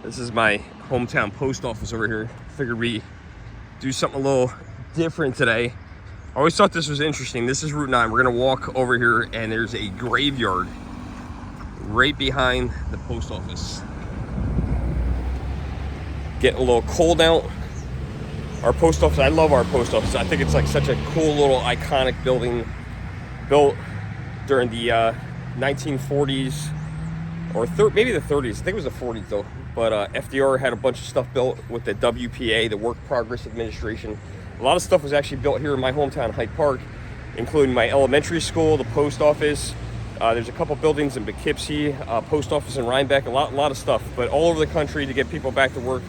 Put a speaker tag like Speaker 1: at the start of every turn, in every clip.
Speaker 1: This is my hometown post office over here. Figured we do something a little different today. I always thought this was interesting. This is Route 9. We're gonna walk over here and there's a graveyard right behind the post office. Getting a little cold out. Our post office, I love our post office. I think it's like such a cool little iconic building built during the 1940s or maybe the 30s. I think it was the 40s though. But FDR had a bunch of stuff built with the WPA, the Work Progress Administration. A lot of stuff was actually built here in my hometown, Hyde Park, including my elementary school, the post office. There's a couple buildings in Poughkeepsie, post office in Rhinebeck, a lot of stuff. But all over the country to get people back to work,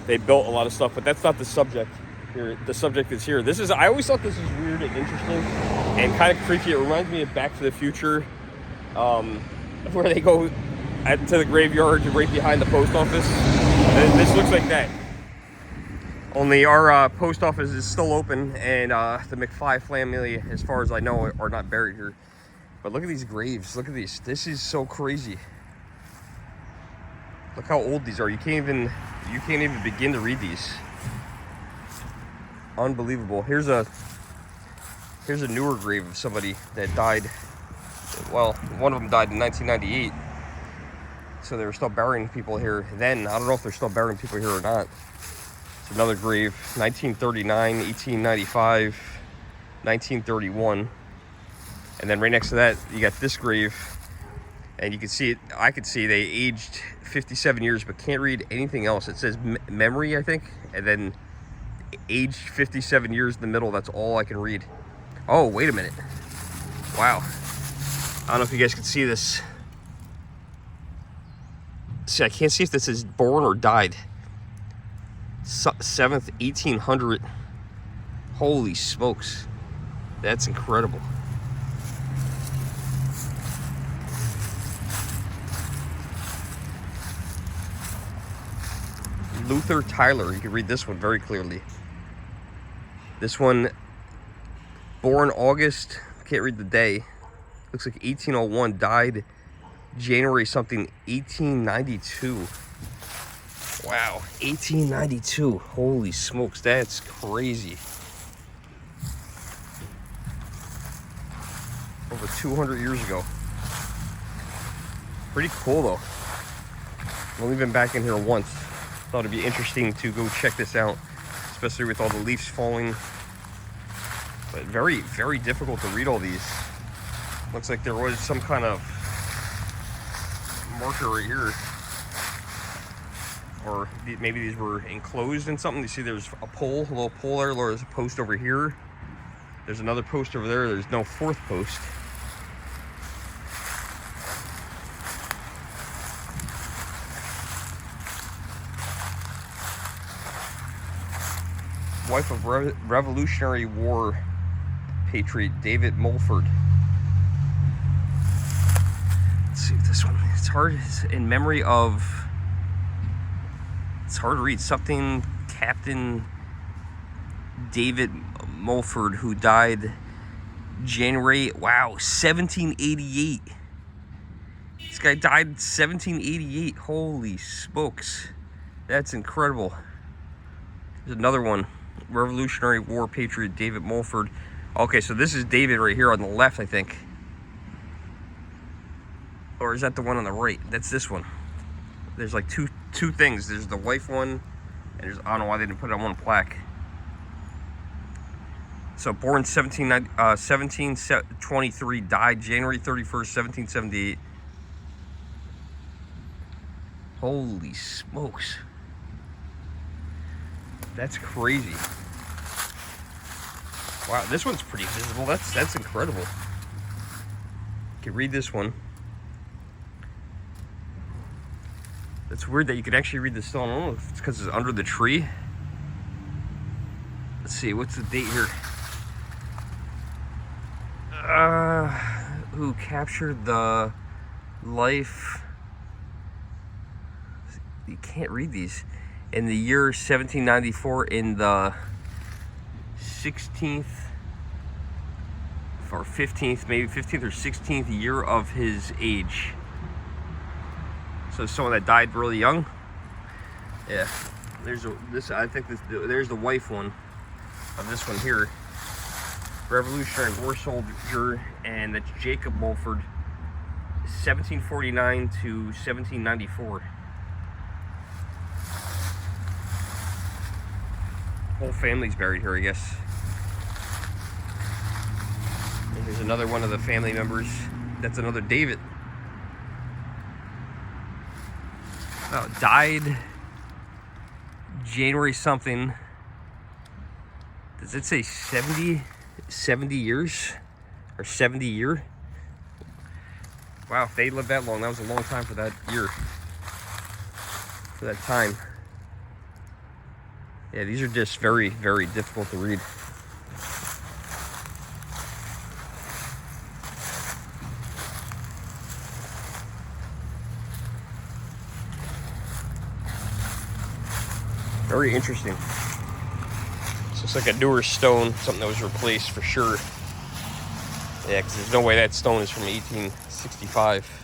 Speaker 1: they built a lot of stuff. But that's not the subject here. The subject is here. I always thought this was weird and interesting and kind of creepy. It reminds me of Back to the Future, where they go to the graveyard right behind the post office. And this looks like that. Only our post office is still open, and the McFly family, as far as I know, are not buried here. But look at these graves. Look at these. This is so crazy. Look how old these are. You can't even begin to read these. Unbelievable. Here's a newer grave of somebody that died. Well, one of them died in 1998. So they were still burying people here then. I don't know if they're still burying people here or not. It's another grave, 1939, 1895, 1931. And then right next to that, you got this grave. And you can see it, I could see they aged 57 years, but can't read anything else. It says memory, I think. And then aged 57 years in the middle, that's all I can read. Oh, wait a minute. Wow. I don't know if you guys can see this. See, I can't see if this is born or died. 7th, 1800. Holy smokes. That's incredible. Luther Tyler. You can read this one very clearly. This one, born August, can't read the day. Looks like 1801, died January something, 1892. Wow, 1892. Holy smokes, that's crazy. Over 200 years ago. Pretty cool though. I've only been back in here once. Thought it'd be interesting to go check this out, especially with all the leaves falling. But very, very difficult to read all these. Looks like there was some kind of marker right here, or maybe these were enclosed in something. You see there's a pole, a little pole there. There's a post over here. There's another post over there. There's no fourth post. Wife of Revolutionary War patriot David Mulford. Let's see if this one, it's hard, it's in memory of, it's hard to read, something Captain David Mulford, who died January, wow, 1788. This guy died 1788, holy smokes. That's incredible. There's another one, Revolutionary War patriot David Mulford. Okay, so this is David right here on the left, I think. Or is that the one on the right? That's this one. There's like two things. There's the wife one, and there's, I don't know why they didn't put it on one plaque. So born 1723, died January 31st, 1778. Holy smokes. That's crazy. Wow, this one's pretty visible. That's incredible. You can read this one. It's weird that you can actually read the stone. I don't know if it's because it's under the tree. Let's see, what's the date here? Who captured the life? You can't read these. In the year 1794, in the 16th or 15th, maybe 15th or 16th year of his age. So someone that died really young. Yeah, there's I think there's the wife one of this one here. Revolutionary War soldier, and that's Jacob Mulford, 1749 to 1794. Whole family's buried here, I guess. And here's another one of the family members. That's another David. Oh, died January something. Does it say 70 years? Or 70 year? Wow, if they lived that long, that was a long time for that year. For that time. Yeah, these are just very, very difficult to read. Very interesting. This looks like a newer stone, something that was replaced for sure. Yeah, because there's no way that stone is from 1865.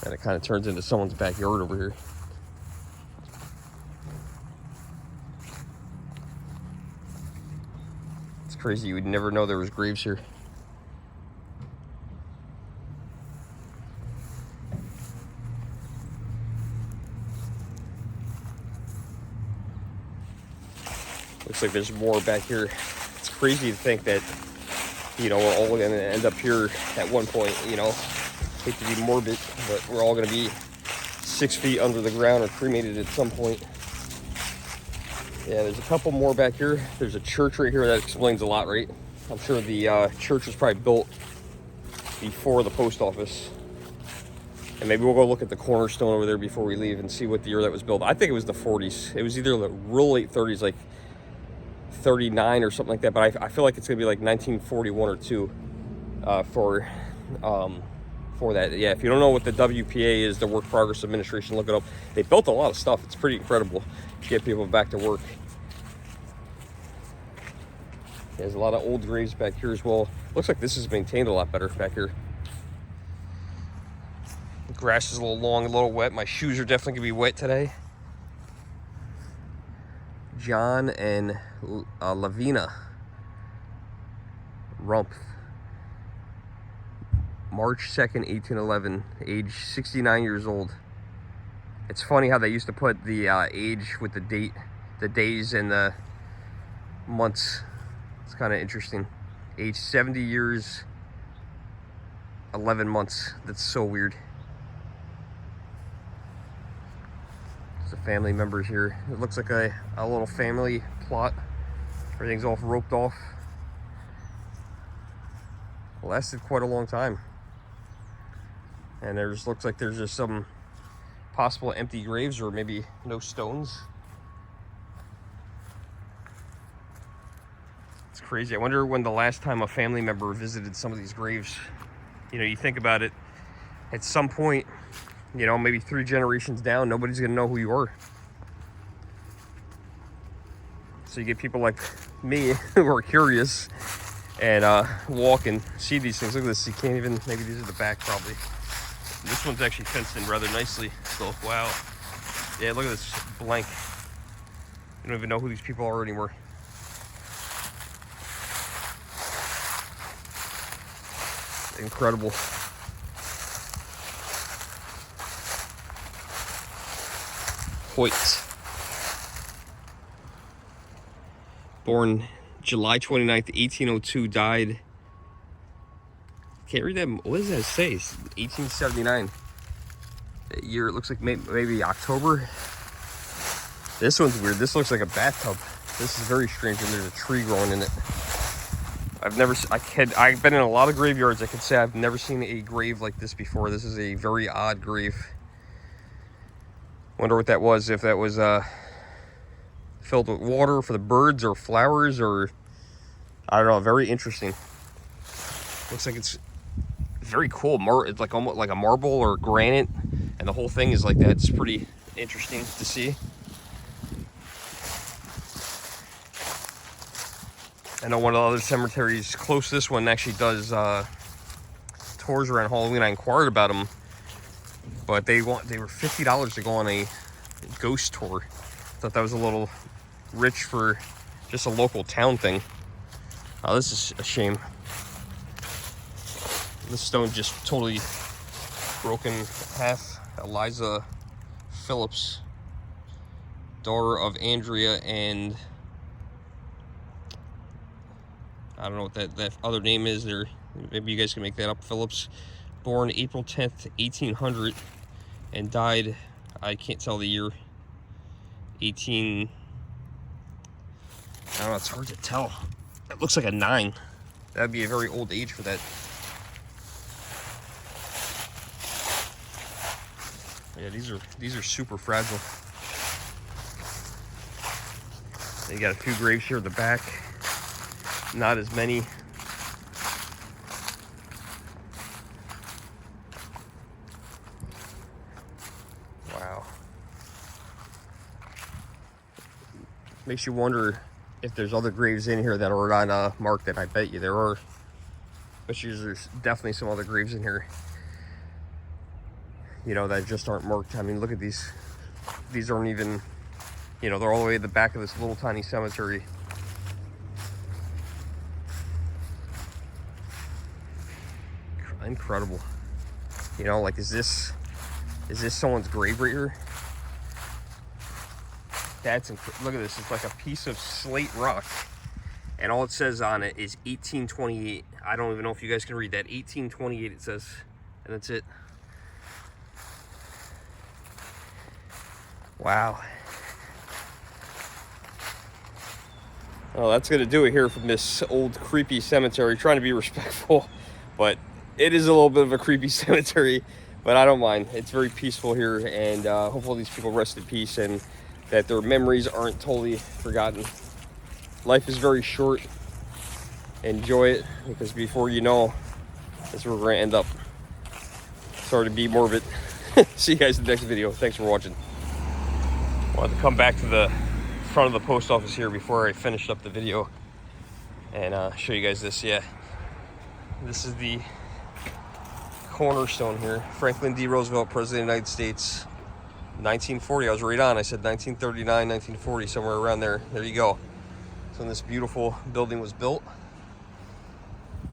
Speaker 1: And it kind of turns into someone's backyard over here. It's crazy, you would never know there was graves here. Looks like there's more back here. It's crazy to think that, you know, we're all going to end up here at one point, you know. Hate to be morbid, but we're all going to be 6 feet under the ground or cremated at some point. Yeah, there's a couple more back here. There's a church right here. That explains a lot, right? I'm sure the church was probably built before the post office. And maybe we'll go look at the cornerstone over there before we leave and see what the year that was built. I think it was the 40s. It was either the real late 30s, like 39 or something like that. But I feel like it's going to be like 1941 or 2 for that. Yeah, if you don't know what the WPA is, the Work Progress Administration, look it up. They built a lot of stuff. It's pretty incredible to get people back to work. There's a lot of old graves back here as well. Looks like this is maintained a lot better back here. The grass is a little long, a little wet. My shoes are definitely gonna be wet today. John and Lavina Rumpf. March 2nd, 1811, age 69 years old. It's funny how they used to put the age with the date, the days and the months. It's kind of interesting. Age 70 years, 11 months. That's so weird. There's the family members here. It looks like a little family plot. Everything's all roped off. It lasted quite a long time. And there's looks like there's just some possible empty graves or maybe no stones. It's crazy. I wonder when the last time a family member visited some of these graves. You know, you think about it, at some point, you know, maybe 3 generations down, nobody's gonna know who you are. So you get people like me who are curious and walk and see these things. Look at this, you can't even, maybe these are the back probably. This one's actually fenced in rather nicely. So, wow. Yeah, look at this blank. You don't even know who these people are anymore. Incredible. Hoyt. Born July 29th, 1802, died. Can't read that. What does that say? 1879. That year, it looks like maybe October. This one's weird. This looks like a bathtub. This is very strange, and there's a tree growing in it. I've been in a lot of graveyards. I could say I've never seen a grave like this before. This is a very odd grave. Wonder what that was. If that was filled with water for the birds or flowers, or I don't know. Very interesting. Looks like it's very cool. It's like almost like a marble or granite, and the whole thing is like that. It's pretty interesting to see. I know one of the other cemeteries close to this one actually does tours around Halloween. I inquired about them, but they were $50 to go on a ghost tour. Thought that was a little rich for just a local town thing. Oh, this is a shame. This stone just totally broken in half. Eliza Phillips, daughter of Andrea and I don't know what that other name is there. Maybe you guys can make that up. Phillips, born April 10th, 1800, and died, I can't tell the year, 18... I don't know, it's hard to tell. It looks like a 9. That'd be a very old age for that. Yeah, these are super fragile. You got a few graves here at the back. Not as many. Wow. Makes you wonder if there's other graves in here that are not marked, and I bet you there are. But there's definitely some other graves in here, you know, that just aren't marked. I mean, look at these. These aren't even, you know, they're all the way at the back of this little tiny cemetery. Incredible. You know, like, is this someone's grave right here? That's look at this. It's like a piece of slate rock, and all it says on it is 1828. I don't even know if you guys can read that. 1828 it says, and that's it. Wow. Well, that's gonna do it here from this old creepy cemetery. Trying to be respectful, but it is a little bit of a creepy cemetery, but I don't mind. It's very peaceful here, and hopefully these people rest in peace and that their memories aren't totally forgotten. Life is very short. Enjoy it, because before you know, that's where we're gonna end up. Sorry to be morbid. See you guys in the next video. Thanks for watching. Wanted to come back to the front of the post office here before I finished up the video and show you guys this. Yeah, this is the cornerstone here. Franklin D. Roosevelt, President of the United States, 1940. I was right on. I said 1939, 1940, somewhere around there. There you go. So when this beautiful building was built,